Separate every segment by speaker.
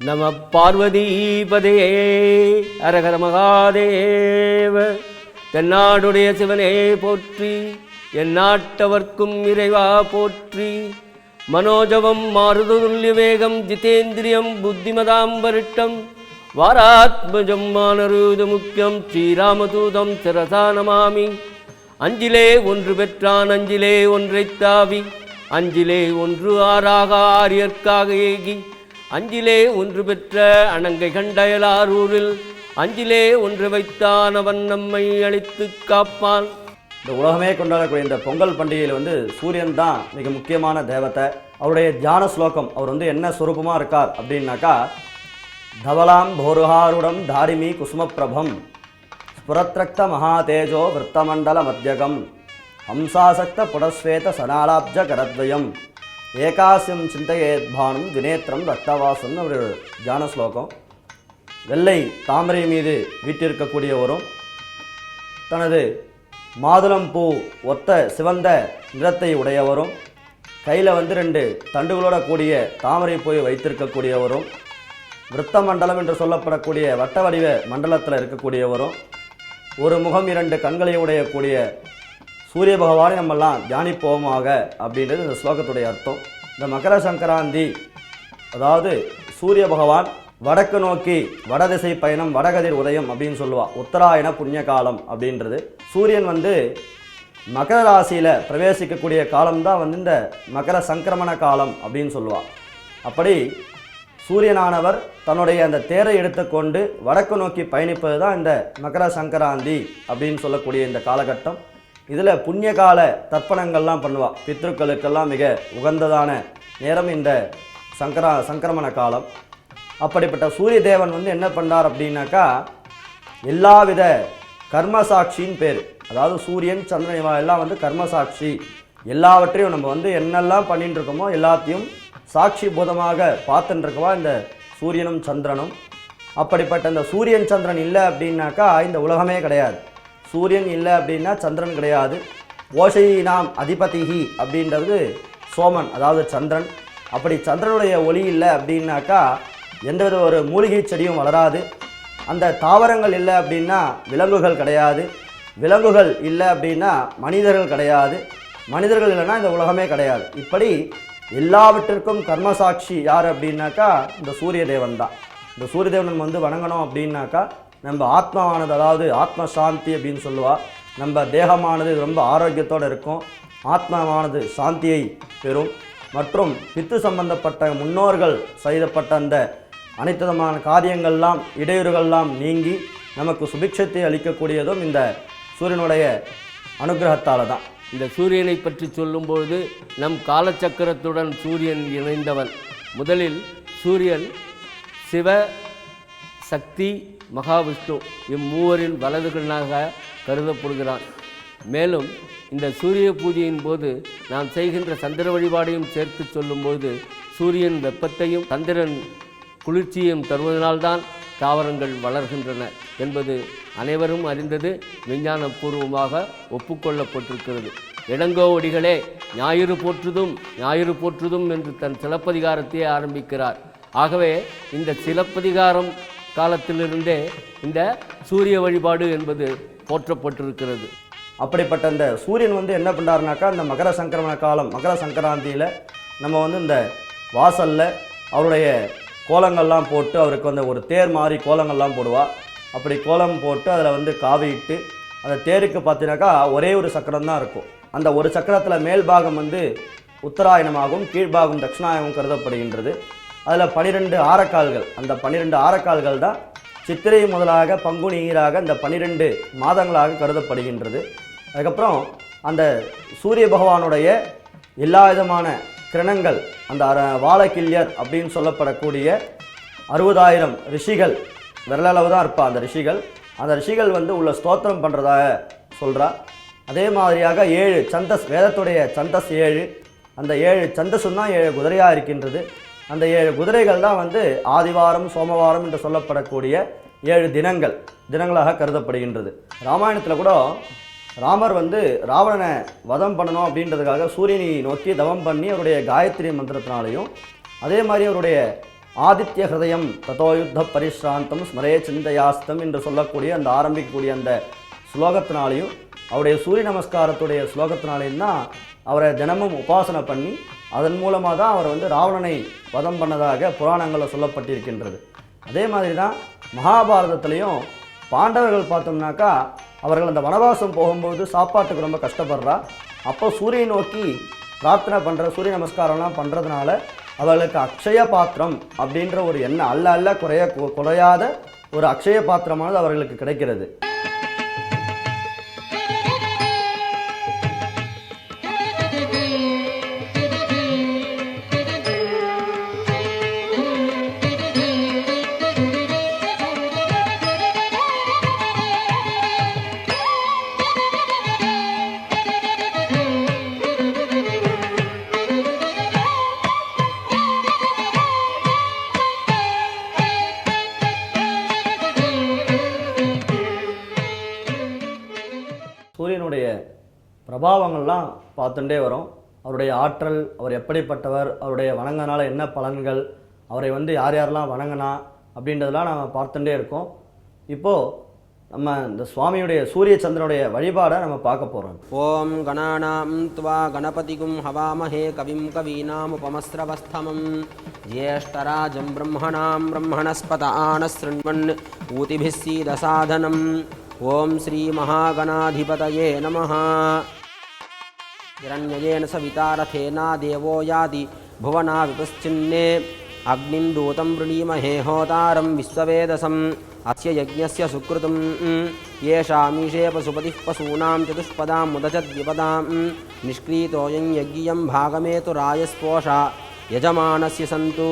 Speaker 1: நம பார்வதீபதே அரகர மகாதேவ. தென்னாடுடைய சிவனே போற்றி, எந்நாட்டவர்க்கும் இறைவா போற்றி. மனோஜவம் மாருதுல்ய வேகம் ஜிதேந்திரியம் புத்திமதாம் வருட்டம் வாராத்மஜம் மானரூத முக்கியம் ஸ்ரீராமதூதம் சிரசா நமாமி. அஞ்சிலே ஒன்று பெற்றான் அஞ்சிலே ஒன்றைத் தாவி, அஞ்சிலே ஒன்று ஆறாக ஆரியர்க்காக ஏகி, அஞ்சிலே ஒன்று பெற்ற அணங்கை கண்டயலாரூரில் அஞ்சிலே ஒன்று வைத்தான் அவன் நம்மை அழித்து காப்பான்.
Speaker 2: இந்த உலகமே கொண்டாடக்கூடிய இந்த பொங்கல் பண்டிகையில் சூரியன் தான் மிக முக்கியமான தேவத்தை. அவருடைய தியான ஸ்லோகம் அவர் என்ன சுரூபமாக இருக்கார் அப்படின்னாக்கா, தவலாம் போருஹாருடம் தாரிமி குசுமப்பிரபம் ஸ்புரத்ரக்த மகாதேஜோ விருத்தமண்டல மத்தியகம் ஹம்சாசக்த புடஸ்வேத சனாலாப்ஜ கரத்வயம் ஏகாசியம் சிந்தையேத்பானும் வினேத்திரம் ரக்தவாசன் ஒரு தியான ஸ்லோகம். வெள்ளை தாமரை மீது வீட்டிருக்கக்கூடியவரும் தனது மாதுளம் பூ ஒத்த சிவந்த நிறத்தை உடையவரும் கையில் 2 தண்டுகளோட கூடிய தாமரை பூவை வைத்திருக்கக்கூடியவரும் விருத்த மண்டலம் என்று சொல்லப்படக்கூடிய வட்ட வடிவ மண்டலத்தில் இருக்கக்கூடியவரும் ஒரு முகம் 2 கண்களை உடையக்கூடிய சூரிய பகவானை நம்மெல்லாம் தியானிப்போமாக அப்படின்றது இந்த ஸ்லோகத்துடைய அர்த்தம். இந்த மகர சங்கராந்தி அதாவது சூரிய பகவான் வடக்கு நோக்கி வடதிசை பயணம் வடகதிர் உதயம் அப்படின்னு சொல்லுவா. உத்தராயண புண்ணிய காலம் அப்படின்றது. சூரியன் மகர ராசியில் பிரவேசிக்கக்கூடிய காலம்தான் இந்த மகர சங்கிரமண காலம் அப்படின்னு சொல்லுவாள். அப்படி சூரியனானவர் தன்னுடைய அந்த தேரை எடுத்துக்கொண்டு வடக்கு நோக்கி பயணிப்பது தான் இந்த மகர சங்கராந்தி அப்படின்னு சொல்லக்கூடிய இந்த காலகட்டம். இதில் புண்ணிய கால தர்ப்பணங்கள்லாம் பண்ணுவாள். பித்ருக்களுக்கெல்லாம் மிக உகந்ததான நேரம் இந்த சங்கிரமண காலம். அப்படிப்பட்ட சூரிய தேவன் என்ன பண்ணார் அப்படின்னாக்கா, எல்லாவித கர்மசாட்சின்னு பேர். அதாவது சூரியன் சந்திரன் இவா எல்லாம் கர்மசாட்சி. எல்லாவற்றையும் நம்ம என்னெல்லாம் பண்ணிட்டு இருக்கோமோ எல்லாத்தையும் சாட்சி பூதமாக பார்த்துட்டு இருக்கவா இந்த சூரியனும் சந்திரனும். அப்படிப்பட்ட இந்த சூரியன் சந்திரன் இல்லை அப்படின்னாக்கா இந்த உலகமே கிடையாது. சூரியன் இல்லை அப்படின்னா சந்திரன் கிடையாது. ஓஷை நாம் அதிபதிஹி அப்படின்றது சோமன், அதாவது சந்திரன். அப்படி சந்திரனுடைய ஒளி இல்லை அப்படின்னாக்கா எந்தவித ஒரு மூலிகை செடியும் வளராது. அந்த தாவரங்கள் இல்லை அப்படின்னா விலங்குகள் கிடையாது. விலங்குகள் இல்லை அப்படின்னா மனிதர்கள் கிடையாது. மனிதர்கள் இல்லைன்னா இந்த உலகமே கிடையாது. இப்படி எல்லாவற்றிற்கும் கர்மசாட்சி யார் அப்படின்னாக்கா இந்த சூரிய தேவன் தான். இந்த சூரிய தேவன் வணங்கணும் அப்படின்னாக்கா நம்ம ஆத்மாவானது, அதாவது ஆத்ம சாந்தி அப்படின்னு சொல்லுவாள். நம்ம தேகமானது ரொம்ப ஆரோக்கியத்தோடு இருக்கும். ஆத்மாவானது சாந்தியை பெறும். மற்றும் பித்து சம்பந்தப்பட்ட முன்னோர்கள் செய்யப்பட்ட அந்த அனைத்து விதமான காரியங்கள்லாம் இடையூறுகள்லாம் நீங்கி நமக்கு சுபிக்ஷத்தை அளிக்கக்கூடியதும் இந்த சூரியனுடைய அனுகிரகத்தால் தான்.
Speaker 1: இந்த சூரியனை பற்றி சொல்லும்பொழுது நம் காலச்சக்கரத்துடன் சூரியன் இணைந்தவன். முதலில் சூரியன் சிவ, சக்தி, மகாவிஷ்ணு இம்மூவரின் வலதுகளாக கருதப்படுகிறான். மேலும் இந்த சூரிய பூஜையின் போது நாம் செய்கின்ற சந்திர வழிபாடையும் சேர்த்து சொல்லும்போது சூரியன் வெப்பத்தையும் சந்திரன் குளிர்ச்சியையும் தருவதனால்தான் தாவரங்கள் வளர்கின்றன என்பது அனைவரும் அறிந்தது, விஞ்ஞானபூர்வமாக ஒப்புக்கொள்ளப்பட்டிருக்கிறது. இளங்கோவடிகளே ஞாயிறு போற்றுதும் ஞாயிறு போற்றுதும் என்று தன் சிலப்பதிகாரத்தையே ஆரம்பிக்கிறார். ஆகவே இந்த சிலப்பதிகாரம் காலத்திலிருந்தே இந்த சூரிய வழிபாடு என்பது போற்றப்பட்டிருக்கிறது.
Speaker 2: அப்படிப்பட்ட இந்த சூரியன் என்ன பண்ணாருனாக்கா, இந்த மகர சங்கிரமண காலம் மகர சங்கராந்தியில் நம்ம இந்த வாசலில் அவருடைய கோலங்கள்லாம் போட்டு அவருக்கு ஒரு தேர் மாதிரி கோலங்கள்லாம் போடுவாள். அப்படி கோலம் போட்டு அதில் காவிட்டு அந்த தேருக்கு பார்த்தீங்கன்னாக்கா ஒரே ஒரு சக்கரம் தான் இருக்கும். அந்த ஒரு சக்கரத்தில் மேல் பாகம் உத்தராயணமாகவும் கீழ்பாகம் தட்சிணாயனமும் கருதப்படுகின்றது. அதில் 12 ஆரக்கால்கள். அந்த 12 ஆரக்கால்கள் தான் சித்திரை முதலாக பங்குனி ஈராக இந்த 12 மாதங்களாக கருதப்படுகின்றது. அதுக்கப்புறம் அந்த சூரிய பகவானுடைய எல்லா விதமான கிரணங்கள், அந்த வாழக்கில்யர் அப்படின்னு சொல்லப்படக்கூடிய 60,000 ரிஷிகள், விரலளவு தான் இருப்பா அந்த ரிஷிகள். அந்த ரிஷிகள் உள்ள ஸ்தோத்திரம் பண்ணுறதாக சொல்கிறா. அதே மாதிரியாக 7 சந்தஸ், வேதத்துடைய சந்தஸ் 7. அந்த 7 சந்தஸும் தான் 7 குதிரையாக இருக்கின்றது. அந்த 7 குதிரைகள் தான் ஆதிவாரம் சோமவாரம் என்று சொல்லப்படக்கூடிய 7 தினங்களாக கருதப்படுகின்றது. ராமாயணத்தில் கூட ராமர் ராவணனை வதம் பண்ணணும் அப்படின்றதுக்காக சூரியனை நோக்கி தவம் பண்ணி அவருடைய காயத்ரி மந்திரத்தினாலையும் அதே மாதிரி அவருடைய ஆதித்ய ஹிருதயம் ததோயுத்த பரிஷ்ராந்தம் ஸ்மரே சிந்தையாஸ்தம் என்று சொல்லக்கூடிய அந்த ஆரம்பிக்கக்கூடிய அந்த ஸ்லோகத்தினாலையும் அவருடைய சூரிய நமஸ்காரத்துடைய ஸ்லோகத்தினாலையும் தான் அவரை தினமும் உபாசனை பண்ணி அதன் மூலமாக தான் அவர் வந்து ராவணனை வதம் பண்ணதாக புராணங்களில் சொல்லப்பட்டிருக்கின்றது. அதே மாதிரி தான் மகாபாரதத்துலேயும் பாண்டவர்கள் பார்த்தோம்னாக்கா அவர்கள் அந்த வனவாசம் போகும்போது சாப்பாட்டுக்கு ரொம்ப கஷ்டப்படுறா. அப்போ சூரியனை நோக்கி பிரார்த்தனை பண்ணுற சூரிய நமஸ்காரம்லாம் பண்ணுறதுனால அவர்களுக்கு அக்ஷய பாத்திரம் அப்படின்ற ஒரு எண்ணம் அல்ல குறையாத ஒரு அக்ஷய பாத்திரமானது அவர்களுக்கு கிடைக்கிறது. சூரியனுடைய பிரபாவங்கள்லாம் பார்த்துட்டே வரும். அவருடைய ஆற்றல், அவர் எப்படிப்பட்டவர், அவருடைய வணங்கினால என்ன பலன்கள், அவரை வந்து யார் யாரெல்லாம் வணங்கினா அப்படின்றதெல்லாம் நம்ம பார்த்துட்டே இருக்கோம். இப்போது நம்ம இந்த சுவாமியுடைய சூரிய சந்திரனுடைய வழிபாடை நம்ம பார்க்க போகிறோம்.
Speaker 3: ஓம் கணானாம் த்வா கணபதிகும் ஹவாமஹே கவிம் கவீனாமுபமஸ்ரவஸ்தமம் ஜேஷ்டராஜம் பிரம்மணாம் பிரம்மணஸ்பத ஆனஸ்ருண்வன் ஊதிபிः சீதசாதனம். ஓம் ஸ்ரீ மகாகணாதிபதயே நமः. हिरण्ययेन सवितारथेना देवो याति भुवना विपश्चिन्ने अग्निं दूतं वृणीमहे होतारं विश्ववेदसम् अस्य यज्ञस्य सुकृतं येषामीशे पशुपतिः पशूनां चतुष्पदां मुदचद्विपदां निष्क्रीतोऽयं यज्ञियं भागमेतु रायस्पोषा यजमानस्य सन्तु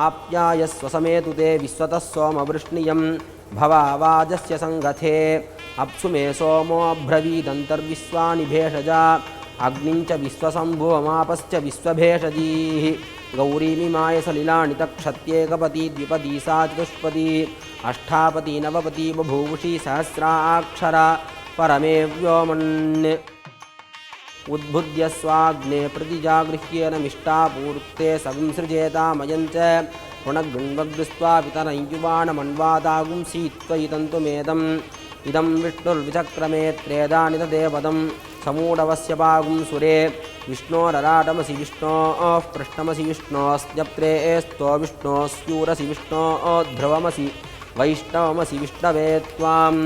Speaker 3: आप्यायस्वसमेतु ते विश्वतः सोमवृष्णियं भवावाजस्य सङ्गथे अप्सु मे सोमो अब्रवीदन्तर्विश्वानि भेषजा अग्निं च विश्वसम्भुवमापश्च विश्वभेषजीः गौरीमिमाय सलिलानि तक्षत्येकपती द्विपदी सा चतुष्पदी अष्टापदी नवपदी बभूवुषी सहस्राक्षरा परमे व्योमन् उद्बुद्ध्य स्वाग्ने प्रतिजागृह्येन मिष्टापूर्ते सविंसृजेतामयं च पुनर्गृण्वग्स्त्वा पितरयुवाणमन्वादागुं सीत्वयितन्तुमेदम् इदं विष्णुर्विचक्रमे त्रेदानि तदेवदं समूढवस्य पागुं सुरे विष्णोरराटमसि विष्णोः पृष्ठमसि विष्णोस्त्यप्त्रे स्तो विष्णोस्यूरसि विष्णोः ध्रुवमसि वैष्णवमसि विष्णवे त्वाम्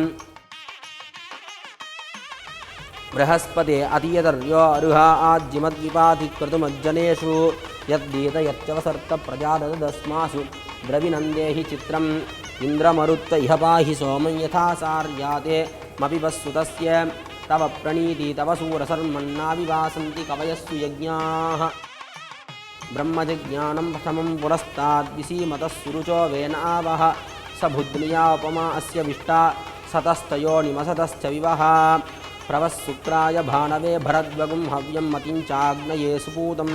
Speaker 3: बृहस्पते अतीयतर्यो अरुहा आज्यमद्विपाति क्रतुमज्जनेषु यद्दीत यच्चवसर्त प्रजाददस्मासु द्रविनन्देहि चित्रम् इन्द्रमरुत्त इह पाहि सोमं यथा सार्याते मपिबस्सुतस्य तव प्रणीति तव सूरसर्मन्नाविवासन्ति कवयस्सु यज्ञाः ब्रह्मजज्ञानं प्रथमं पुरस्ताद्विसीमतः सुरुचो वेन आवः स बुद्ध्या उपमा अस्य विष्टा सतस्तयोनिमसतश्च विवः प्रवःशुक्राय भानवे भरद्वगुं हव्यं मतिं चाग्नये सुपूतं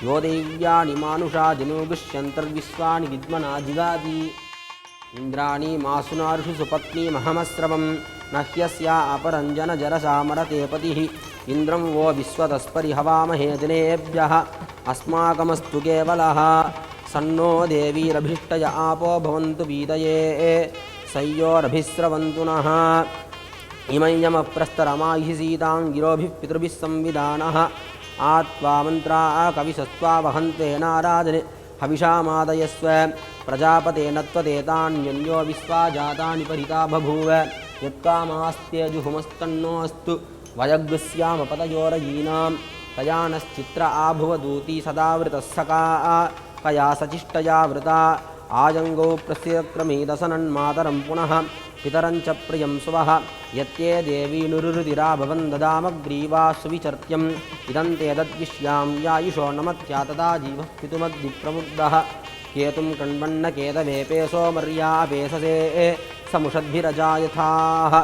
Speaker 3: यो देव्यानि मानुषा जनुगुष्यन्तर्विश्वानि विद्मना जिगाति इन्द्राणी मासुनार्षु सुपत्नी महमस्रवं न ह्यस्या अपरञ्जनजरसा मरते पतिः इन्द्रं वो विश्वतस्परिहवामहे जनेभ्यः अस्माकमस्तु केवलः सन्नो देवीरभिष्टय आपो भवन्तु पीतये सय्योरभिस्रवन्तु नः इमं यमप्रस्तरमाहि सीतां गिरोभिः पितृभिः संविधानः आत्वा मन्त्रा कविशस्त्वा वहन्ते नाराजने हविषामादयस्व प्रजापतेन त्वदेतान्यन्यो विश्वा जातानि परिता बभूव यत्कामास्त्यजुहुमस्तन्नोऽस्तु वयग्स्यामपतयोरयीनां कया नश्चित्र आभुवदूती सदावृतः सका कया सचिष्टया वृता आजङ्गौ प्रस्यक्रमीदसनन्मातरं पुनः पितरञ्च प्रियं सुवः यत्ते देवी नुरुरुतिराभवन् ददामग्रीवा सुविचर्त्यम् इदं ते दद्विष्यां यायुषो नमत्या तदा जीवः पितुमद्विप्रमुग्धः केतुं कण्वन्न केतवेपेशो मर्यापेशसे समुषद्भिरजायथाः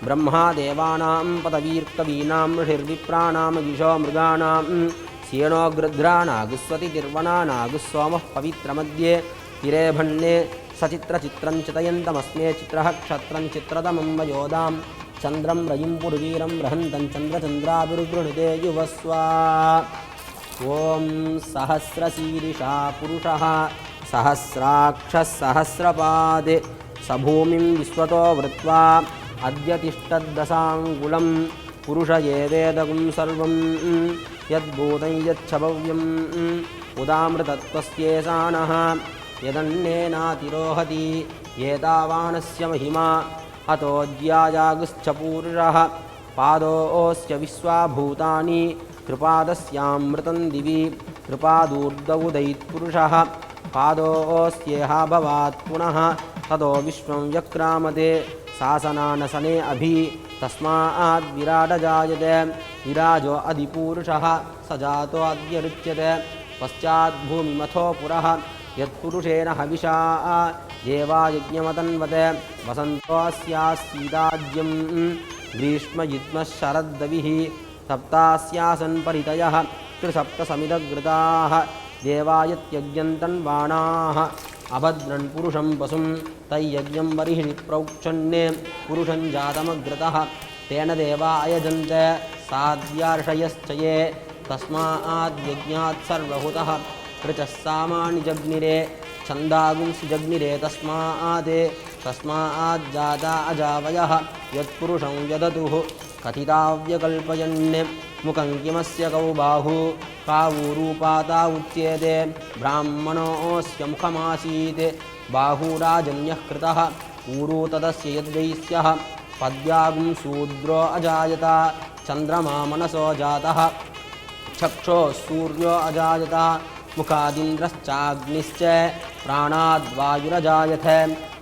Speaker 3: ब्रह्मा देवानां पदवीर्कवीनां ऋषिर्विप्राणां गिशो मृगाणां स्येनो गृध्रानागुस्वति तिर्वणानागुः सोमः पवित्रमध्ये तिरे भन्ने सचित्रचित्रं चितयन्तमस्मे चित्रः क्षत्रं चित्रतमं वयोदां चन्द्रं रयिं पुरुवीरं बृहन्तं चन्द्रचन्द्राभिर्गृणुते युवस्वा ॐ सहस्रशीर्षा पुरुषः सहस्राक्षः सहस्रपादे स भूमिं विश्वतो वृत्वा अद्य तिष्ठद्दशाङ्गुलं पुरुष एवेदगुं सर्वं यद्भूतं यच्छभव्यम् उदामृतत्वस्येषाणः यदन्नेनातिरोहति एतावानस्य महिमा अतोऽज्यायागुश्च पूरुषः पादोऽस्य विश्वाभूतानि त्रिपादस्यामृतं दिवि त्रिपादूर्धौदैत्पुरुषः पादोऽस्येह भवात् पुनः ततो विश्वं व्यक्रामते शासनानसने अभि तस्माद् विराडजायते विराजो अधिपूरुषः स जातो अद्यरुच्यते पश्चाद्भूमिमथो पुरः यत्पुरुषेण हविषा देवायज्ञमतन्वते वसन्तोऽस्यासीदाज्यं ग्रीष्मयुग्मः शरद्दविः सप्तास्यासन् परितयः त्रिसप्तसमिदघृताः देवायत्यज्ञन्तन्वाणाः अभद्रन् पुरुषं पशुं तय्यज्ञं बर्हिषि प्रोक्षन्ने पुरुषं जातमग्रतः तेन देवा अयजन्त साध्यार्षयश्च ये तस्माद्यज्ञात् सर्वहुतः ऋचः सामानि जग्निरे छन्दागुंसि जग्निरे तस्माद्जाता अजावयः यत्पुरुषं यदतुः कथिताव्यकल्पयन् मुखं किमस्य कौ बाहु कावूरूपाता उच्येते ब्राह्मणोऽस्य मुखमासीत् बाहुराजन्यः कृतः ऊरू तदस्य यद्वैस्यः पद्यागुं शूद्रो अजायत चन्द्रमा मनसो जातः चक्षो सूर्यो अजायत मुखादिन्द्रश्चाग्निश्च प्राणाद्वायुरजायत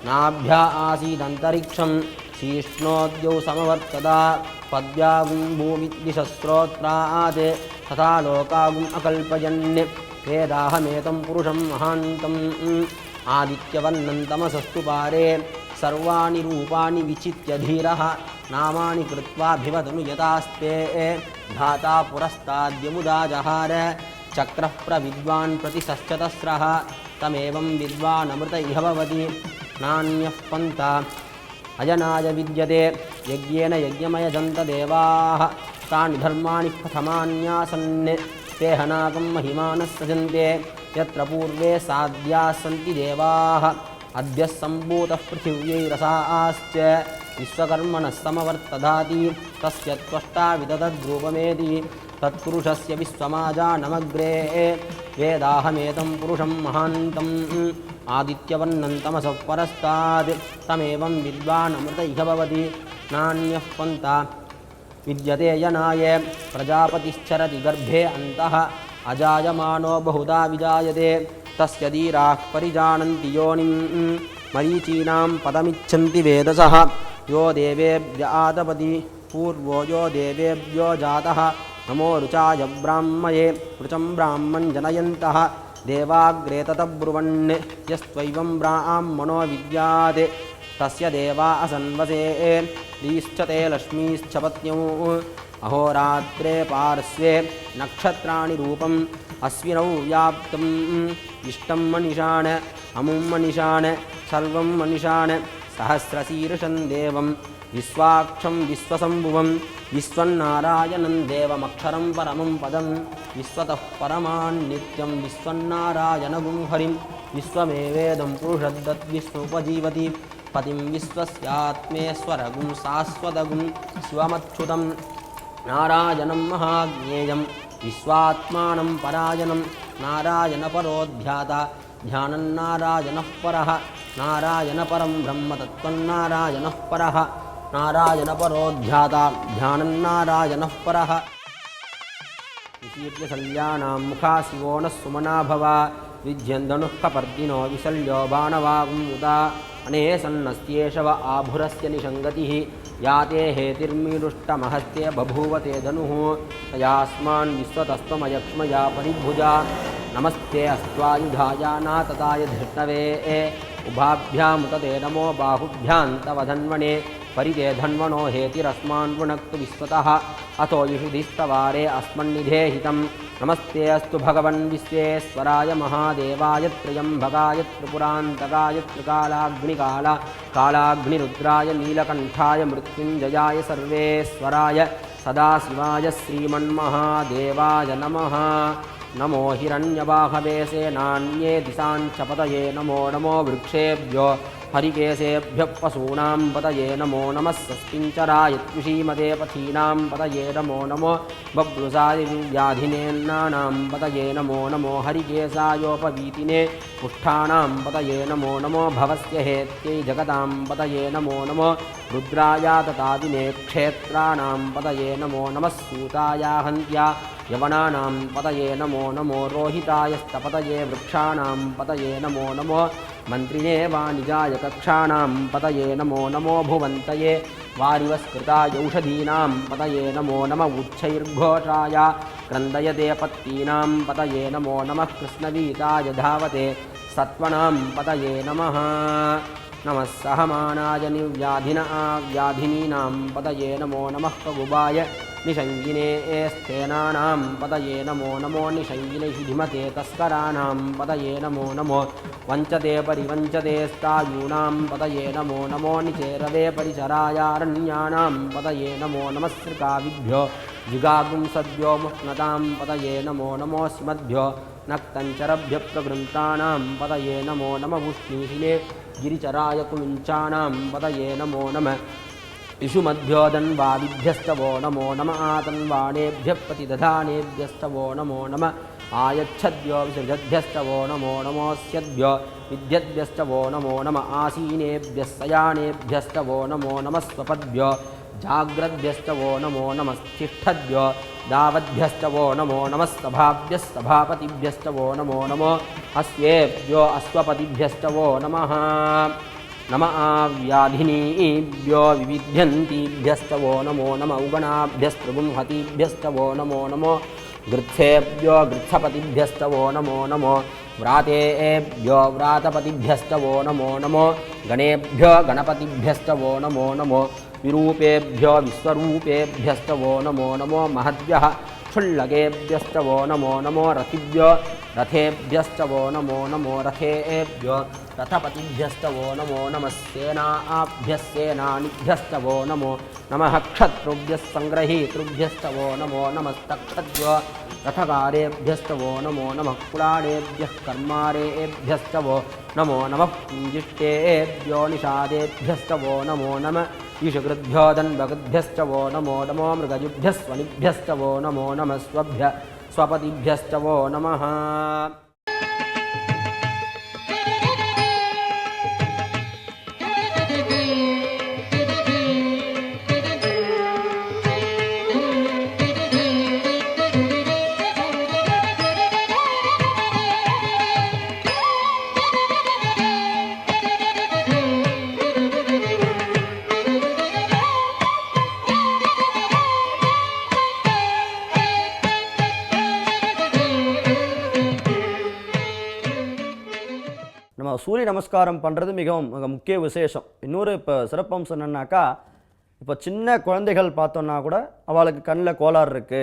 Speaker 3: नाभ्या आसीदन्तरिक्षं शीष्णोद्यौ समवर्तता पद्यागुं भूमिद्विषस्त्रोत्रात् तथा लोकागुम् अकल्पयन् वेदाहमेतं पुरुषं महान्तम् आदित्यवर्णं तमसस्तु पारे सर्वाणि रूपाणि विचित्य धीरः नामानि कृत्वाभिवदनु यतास्ते धाता पुरस्ताद्यमुदा जहार चक्रः प्रविद्वान् प्रतिशश्चतस्रः तमेवं विद्वानमृत इह भवति नान्यः पन्था अजनाय विद्यते यज्ञेन यज्ञमयजन्त देवाः तानि धर्माणि प्रथमान्यासन् ते हनाकं महिमानः सजन्ते यत्र पूर्वे साध्याः सन्ति देवाः अद्य सम्भूतः पृथिव्यै रसाश्च विश्वकर्मणः समवर्तधाति तस्य त्वष्टा विदधद्रूपमेति तत्पुरुषस्य विश्वमाजानमग्रे वेदाहमेतं पुरुषं महान्तम् आदित्यवर्णं तमसः परस्तात् तमेवं विद्वानमृत इह भवति नान्यः पन्था विद्यते यनाय प्रजापतिश्चरति गर्भे अन्तः अजायमानो बहुधा विजायते तस्य धीराः परिजानन्ति योनिं मरीचीनां पदमिच्छन्ति वेदसः यो देवेभ्य आतपति पूर्वो यो देवेभ्यो जातः नमो ऋचाय ब्राह्मये ऋचं ब्राह्मं जनयन्तः देवाग्रे ततब्रुवन् यस्त्वैवं ब्राह्मणो विद्यात् तस्य देवा असन्वसे लीश्चते लक्ष्मीश्च पत्न्यौ अहोरात्रे पार्श्वे नक्षत्राणि रूपम् अश्विनौ व्याप्तम् इष्टं मनिषान् अमुं मनिषान् सर्वं मनिषान् सहस्रशीर्षं देवं विश्वाक्षं विश्वसम्भुवं विश्वन्नारायणं देवमक्षरं परमं पदं विश्वतः परमान्नित्यं विश्वन्नारायणगुं हरिं विश्वमेवेदं पुरुषद्दद्विष्णुपजीवति पतिं विश्वस्यात्मेश्वरगुं शाश्वतगुं शिवमच्युतं नारायणं महाज्ञेयं विश्वात्मानं परायणं नारायणपरोऽध्याता ध्यानं नारायणः परः नारायणपरं ब्रह्मतत्त्वन्नारायणः परः नारायणपरोऽध्याता ध्यानं नारायणः परः विशीर्यशल्यानां मुखा शिवो नः सुमना भव विध्यन्दनुः कपर्दिनो विशल्यो बाणवागुमुदा अनेसन्नस्त्येषव आभुरस्य निषङ्गतिः याते हेतिर्मीरुष्टमहस्ते बभूवते धनुः तयास्मान् विश्वतस्त्वमयक्ष्मया परिभुजा नमस्ते अस्त्वायुधाय नातताय धृष्णवे उभाभ्यामुतते नमो बाहुभ्यां तव धन्वने परिते धन्वनो हेतिरस्मान् वृणक्तु विश्वतः अथो युषुधिस्तवारे अस्मन्निधेहितं नमस्ते अस्तु भगवन् विश्वेश्वराय महादेवाय त्र्यम्बकाय त्रिपुरान्तकाय कालाग्निरुद्राय नीलकण्ठाय मृत्युञ्जयाय सर्वेश्वराय सदाशिवाय श्रीमन्महादेवाय नमः। नमो हिरण्यवाहवे सेनान्ये दिशाञ्च पतये नमो नमो वृक्षेभ्यो हरिकेशेभ्यः पशूनां पतये नमो नमः सस्पिञ्चराय त्विषीमते पथीनां पतये नमो नमो बभ्रुसाय व्याधिनेन्नानां पतये नमो नमो हरिकेशायोपवीतिने पुष्ठानां पतये नमो नमो भवस्य हेत्यै जगतां पतये नमो नमो रुद्राया ततादिने क्षेत्राणां पतये नमो नमः सूताया हन्त्या यवनानां पतये नमो नमो रोहितायस्तपतये वृक्षाणां पतये नमो नमो मन्त्रिणे वाणिजाय कक्षाणां पतये नमो नमो भुवन्तये वारिवस्कृताय औषधीनां पतये नमो नमः उच्छैर्घोषाय क्रन्दयते पत्तीनां पतये नमो नमः कृष्णवीताय धावते सत्त्वनां पतये नमः नमः सहमानाय व्याधिनीनां पतये नमो नमः कगुबाय निषङ्गिने स्थेनानां पतये नमो नमो निषङ्गिने धीमते तस्कराणां पतये नमो नमो वञ्चते परिवञ्चते स्तायूनां पतये नमो नमो निचेरवे परिचरायारण्यानां पतये नमो नमस्कृकाविभ्यो जिगागुंसद्भ्यो मुष्णतां पतये नमो नमो स्मद्भ्यो नक्तञ्चरभ्य प्रगृन्तानां पतये नमो नमः उष्णीहिने गिरिचराय कुञ्चानां पतये नमो नमः इषुमध्यो दन्वादिभ्यस्तवो नमो नमः आतन्वाणेभ्यः प्रतिदधानेभ्यस्तवो नमो नमः आयच्छद्भ्यो विसृजद्भ्यस्तवो नमो नमोऽस्यद्भ्यो विद्यद्भ्यस्तवो नमो नमः आसीनेभ्यः शयानेभ्यस्तवो नमो नमः स्वपद्भ्यो जाग्रद्भ्यस्तवो नमो नमस्तिष्ठद्भ्यो दावद्भ्यस्तवो नमो नमः सभाभ्यः सभापतिभ्यस्तवो नमो नमो अस्येभ्यो अश्वपतिभ्यस्तवो नमः नमः व्याधिनीभ्यो विविध्यन्तीभ्यस्तवो नमो नमः उगणाभ्यस्त्रिगुंहतीभ्यस्तवो नमो नमो गृत्सेभ्यो गृत्सपतिभ्यस्तवो नमो नमो व्रातेभ्यो व्रातपतिभ्यस्तवो नमो नमो गणेभ्यो गणपतिभ्यस्तवो नमो नमो विरूपेभ्यो विश्वरूपेभ्यस्तवो नमो नमो महद्भ्यः क्षुल्लकेभ्यस्तवो नमो नमो रथिभ्यो रथेभ्यस्तवो नमो नमो रथेभ्यो रथपतिभ्यस्तवो नमो नमः सेनाभ्यः सेनानिभ्यस्तवो नमो नमः क्षत्रुभ्यः सङ्ग्रहीतृभ्यस्तवो नमो नमस्तक्षद्भ्यो रथकारेभ्यस्तवो नमो नमः पुराणेभ्यः कर्मारेभ्यस्तवो नमो नमः पुञ्जिष्टेभ्यो निषादेभ्यस्तवो नमो नमः ईशकृद्भ्यो दन्वकृद्भ्यस्तवो नमो नमो मृगजुभ्यः स्वनिभ्यस्तवो नमो नमः स्वपतिभ्यस्तवो नमः
Speaker 2: நம்ம சூரிய நமஸ்காரம் பண்ணுறது மிகவும் முக்கிய விசேஷம். இன்னொரு இப்போ சிறப்பம்சம் என்னன்னாக்கா, இப்போ சின்ன குழந்தைகள் பார்த்தோன்னா கூட அவளுக்கு கண்ணில் கோளாறு இருக்குது,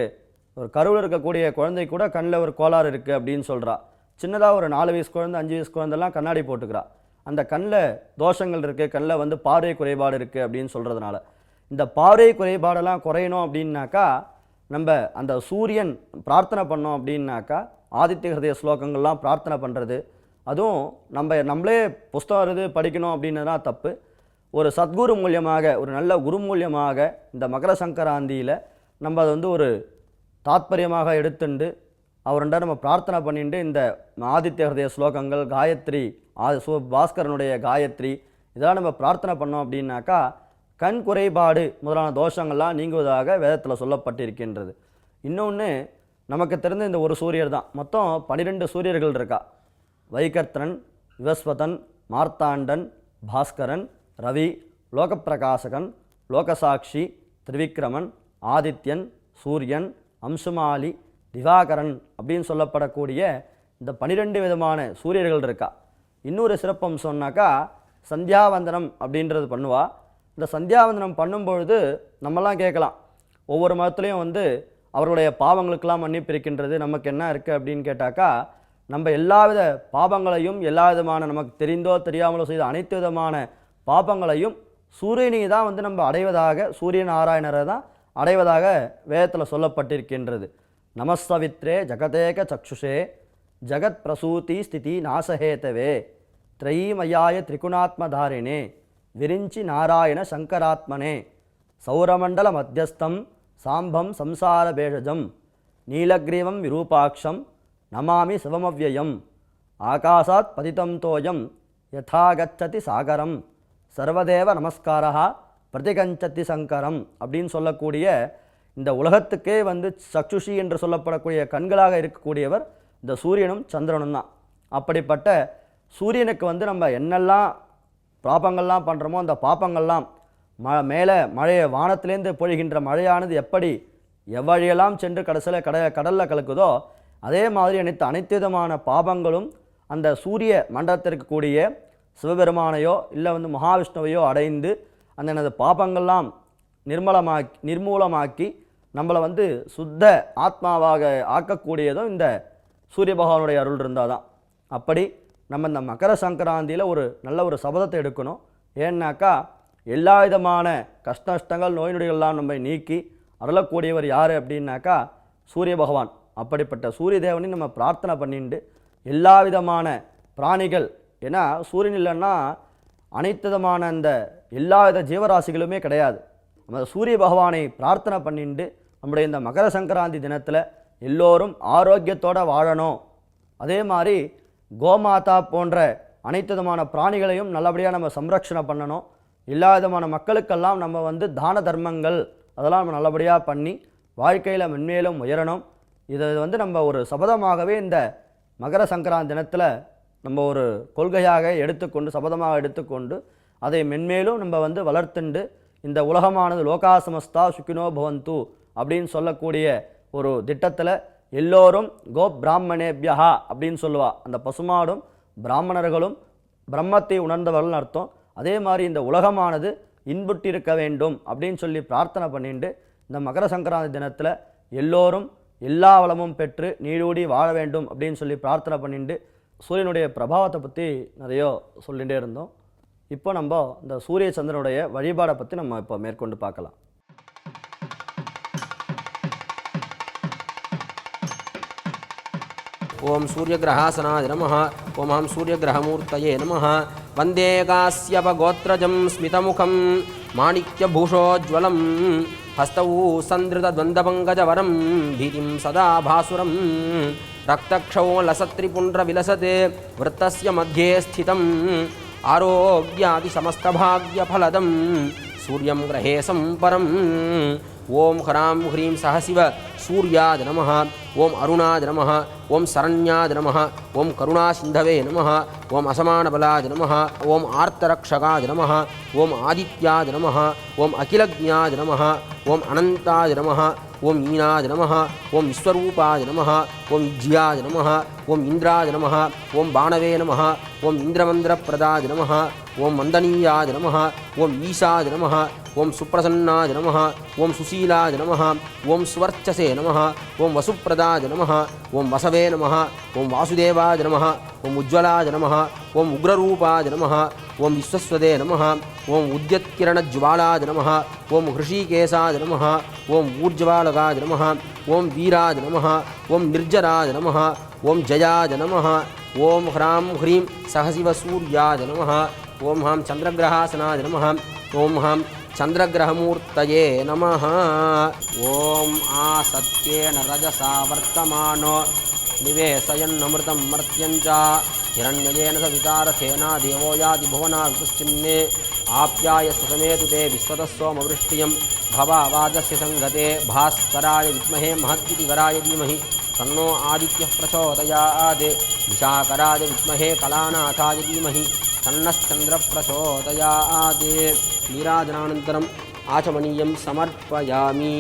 Speaker 2: ஒரு கருவில் இருக்கக்கூடிய குழந்தை கூட கண்ணில் ஒரு கோளாறு இருக்குது அப்படின்னு சொல்கிறா. சின்னதாக ஒரு 4 வயசு குழந்தை 5 வயசு குழந்தைலாம் கண்ணாடி போட்டுக்கிறா. அந்த கண்ணில் தோஷங்கள் இருக்குது, கண்ணில் வந்து பார்வை குறைபாடு இருக்குது அப்படின்னு சொல்கிறதுனால இந்த பார்வை குறைபாடெல்லாம் குறையணும் அப்படின்னாக்கா நம்ம அந்த சூரியன் பிரார்த்தனை பண்ணோம் அப்படின்னாக்கா ஆதித்ய ஹிருதய ஸ்லோகங்கள்லாம் பிரார்த்தனை பண்ணுறது, அதுவும் நம்மளே புஸ்தகம் படிக்கணும் அப்படின்னதான் தப்பு. ஒரு சத்குரு மூலியமாக, ஒரு நல்ல குரு மூலியமாக இந்த மகர சங்கராந்தியில் நம்ம அதை வந்து ஒரு தாத்பரியமாக எடுத்துண்டு அவர்கிட்ட நம்ம பிரார்த்தனை பண்ணிட்டு இந்த ஆதித்ய ஹிருதய ஸ்லோகங்கள், காயத்ரி, பாஸ்கரனுடைய காயத்ரி இதெல்லாம் நம்ம பிரார்த்தனை பண்ணோம் அப்படின்னாக்கா கண் குறைபாடு முதலான தோஷங்கள்லாம் நீங்குவதாக வேதத்தில் சொல்லப்பட்டிருக்கின்றது. இன்னொன்று நமக்கு தெரிந்த இந்த ஒரு சூரியர் தான், மொத்தம் 12 சூரியர்கள் இருக்கா. வைகர்த்தன், விவஸ்வதன், மார்த்தாண்டன், பாஸ்கரன், ரவி, லோகப்பிரகாசகன், லோகசாட்சி, திரிவிக்ரமன், ஆதித்யன், சூரியன், அம்சுமாலி, திவாகரன் அப்படின்னு சொல்லப்படக்கூடிய இந்த 12 விதமான சூரியர்கள் இருக்கா. இன்னொரு சிறப்பம் சொன்னாக்கா சந்தியாவந்தனம் அப்படின்றது பண்ணுவா. இந்த சந்தியாவந்தனம் பண்ணும்பொழுது நம்மலாம் கேட்கலாம், ஒவ்வொரு மதத்துலேயும் வந்து அவர்களுடைய பாவங்களுக்கெல்லாம் மன்னிப்பு இருக்கின்றது, நமக்கு என்ன இருக்குது அப்படின்னு கேட்டாக்கா, நம்ம எல்லாவித பாபங்களையும் எல்லா விதமான நமக்கு தெரிந்தோ தெரியாமலோ செய்த அனைத்து விதமான பாபங்களையும் சூரியனை தான் வந்து நம்ம அடைவதாக, சூரிய நாராயணரை தான் அடைவதாக வேதத்தில் சொல்லப்பட்டிருக்கின்றது. நமஸ்ஸவித்ரே ஜகதேக சக்ஷுஷே ஜகத் பிரசூதி ஸ்திதி நாசஹேதவே த்ரயீமயாய திரிகுணாத்மதாரிணே விரிஞ்சி நாராயண சங்கராத்மனே சௌரமண்டல மத்தியஸ்தம் சாம்பம் சம்சார பேஷஜம் நீலக்ரீவம் விரூபாட்சம் நமாமி சிவமவ்யயம் ஆகாசாத் பதிதம் தோயம் யதாகச்சதி சாகரம் சர்வதேவ நமஸ்காரா பிரதிகஞ்சதி சங்கரம் அப்படின்னு சொல்லக்கூடிய இந்த உலகத்துக்கே வந்து சக்ஷுஷி என்று சொல்லப்படக்கூடிய கண்களாக இருக்கக்கூடியவர் இந்த சூரியனும் சந்திரனும் தான். அப்படிப்பட்ட சூரியனுக்கு வந்து நம்ம என்னெல்லாம் பாப்பங்கள்லாம் பண்ணுறோமோ அந்த பாப்பங்கள்லாம் மேலே மழையை வானத்திலேருந்து பொழிகின்ற மழையானது எப்படி எவ்வழியெல்லாம் சென்று கடைசியில் கடலில் கலக்குதோ அதே மாதிரி அனைத்து விதமான பாபங்களும் அந்த சூரிய மண்டலத்திற்கு கூடிய சிவபெருமானையோ இல்லை வந்து மகாவிஷ்ணுவையோ அடைந்து அந்த பாபங்கள்லாம் நிர்மூலமாக்கி நம்மளை வந்து சுத்த ஆத்மாவாக ஆக்கக்கூடியதும் இந்த சூரிய பகவானுடைய அருள் இருந்தால் தான். அப்படி நம்ம இந்த மகர சங்கராந்தியில் நல்ல ஒரு சபதத்தை எடுக்கணும். ஏன்னாக்கா எல்லா விதமான கஷ்டங்கள் நோய் நொடிகள்லாம் நம்ம நீக்கி அருளக்கூடியவர் யார் அப்படின்னாக்கா சூரிய பகவான். அப்படிப்பட்ட சூரிய தேவனை நம்ம பிரார்த்தனை பண்ணிட்டு எல்லா விதமான பிராணிகள், ஏன்னா சூரியன் இல்லைன்னா அனைத்து விதமான அந்த எல்லா வித ஜீவராசிகளுமே கிடையாது. நம்ம சூரிய பகவானை பிரார்த்தனை பண்ணிட்டு நம்முடைய இந்த மகர சங்கராந்தி தினத்தில் எல்லோரும் ஆரோக்கியத்தோடு வாழணும். அதே மாதிரி கோமாதா போன்ற அனைத்து விதமான பிராணிகளையும் நல்லபடியாக நம்ம சம்ரக்ஷணை பண்ணணும். எல்லா விதமான மக்களுக்கெல்லாம் நம்ம வந்து தான தர்மங்கள் அதெல்லாம் நம்ம நல்லபடியாக பண்ணி வாழ்க்கையில் மென்மேலும் உயரணும். இதை வந்து நம்ம ஒரு சபதமாகவே இந்த மகர சங்கராந்தி தினத்தில் நம்ம ஒரு கொள்கையாக எடுத்துக்கொண்டு சபதமாக எடுத்துக்கொண்டு அதை மென்மேலும் நம்ம வந்து வளர்த்துண்டு இந்த உலகமானது லோகா சமஸ்தா சுக்கினோ பவந்து அப்படின்னு சொல்லக்கூடிய ஒரு திட்டத்தில் எல்லோரும் கோ பிராமணேபியா அப்படின்னு சொல்லுவா. அந்த பசுமாடும் பிராமணர்களும் பிரம்மத்தை உணர்ந்தவர்கள் அர்த்தம். அதே மாதிரி இந்த உலகமானது இன்புற்றிருக்க வேண்டும் அப்படின்னு சொல்லி பிரார்த்தனை பண்ணிட்டு இந்த மகர சங்கராந்தி தினத்தில் எல்லோரும் எல்லா வளமும் பெற்று நீடூடி வாழ வேண்டும் அப்படின்னு சொல்லி பிரார்த்தனை பண்ணிட்டு சூரியனுடைய பிரபாவத்தை பற்றி நிறைய சொல்லிகிட்டே இருந்தோம். இப்போ நம்ம இந்த சூரிய சந்திரனுடைய வழிபாடை பற்றி நம்ம இப்போ மேற்கொண்டு பார்க்கலாம்.
Speaker 3: ஓம் சூரியகிரகாசனாய நமः. ஓம் அஹம் சூரியகிரகமூர்த்தயே நமः. வந்தே காஸ்யபகோத்ரஜம் ஸ்மிதமுகம் மாணிக்யபூஷோஜ்வலம் ஹஸ்தௌ சந்திருதத்வந்தபங்கஜவரம் பீதிம் சதா பாசுரம் ரக்தக்ஷௌ லசத்ரிபுண்ட்ரவிலசதே விருத்தஸ்ய மத்தியே ஸ்திதம் ஆரோக்யாதி சமஸ்தபாக்யஃலதம் சூரியம் கிரஹேசம் பரம். ஓம் ஹராம் ஹ்ரீம் சஹசிவ சூர்யாய நமः. ஓம் அருணாய நமः. ஓம் சரண்யாய நமः. ஓம் கருணாசிந்தவே நமः. ஓம் அசமானபலாய நமः. ஓம் ஆர்த்தரக்ஷகாய நமः. ஓம் ஆதித்யாய நமः. ஓம் அகிலஜ்ஞாய நமः. ஓம் அனந்தாய நமः. ஓம் ஈனாய நமः. ஓம் விஸ்வரூபாய நமः. ஓம் விஜ்யாய நமः. ஓம் இந்திராய நமः. ஓம் பாணவே நமः. ஓம் இந்திரமந்திரப்பிரதாய நமः. ஓம் மந்தனீயாய நமः. ஓம் ஈசாய நமः. ஓம் சுப்ரசன்னாய நமः. ஓம் சுசீலாய நமः. ஓம் சுவர்ச்சசே நமः. ஓம் வசுப்பிரதாய நமः. ஓம் வசவே நமः. ஓம் வாசுதேவாய நமः. ஓம் உஜ்வலாய நமः. ஓம் உக்ரரூபாய நமः. ஓம் விஸ்வஸ்வதே நமः. ஓம் உத்யத்கிரணஜ்வாலாய நமः. ஓம் ஹிருஷிகேசாய நமः. ஓம் ஊர்ஜ்வாலகாய நமः. ஓம் வீராய நமः. ஓம் நிர்ஜராய நமः. ஓம் ஜயாய நமः. ஓம் ஹ்ராம் ஹ்ரீம் சஹசிவசூர்யாய நமः. ஓம் ஹாம் சந்திரகிரகாசனாய நமः. ஓம் ஹாம் சந்திரகிரகமூர்த்தயே நமः. ஓம் ஆசத்யேன ரஜசா வர்த்தமானோ நிவேசயன்னமிருதம் மர்த்யஞ்ச हिरण्ययेन सवितारथेना देवो याति भुवना विपुश्चिन्ने आप्याय सुतमेतु ते विश्वतः सोमवृष्टियं भवावाजस्य संगते भास्कराय विद्महे महद्वितिवराय धीमहि तन्नो आदित्यः प्रचोदयात् विशाकराय विद्महे कलानाथाय धीमहि तन्नश्चन्द्रः प्रचोदयात् नीराजनानन्तरम् आचमनीयं समर्पयामि.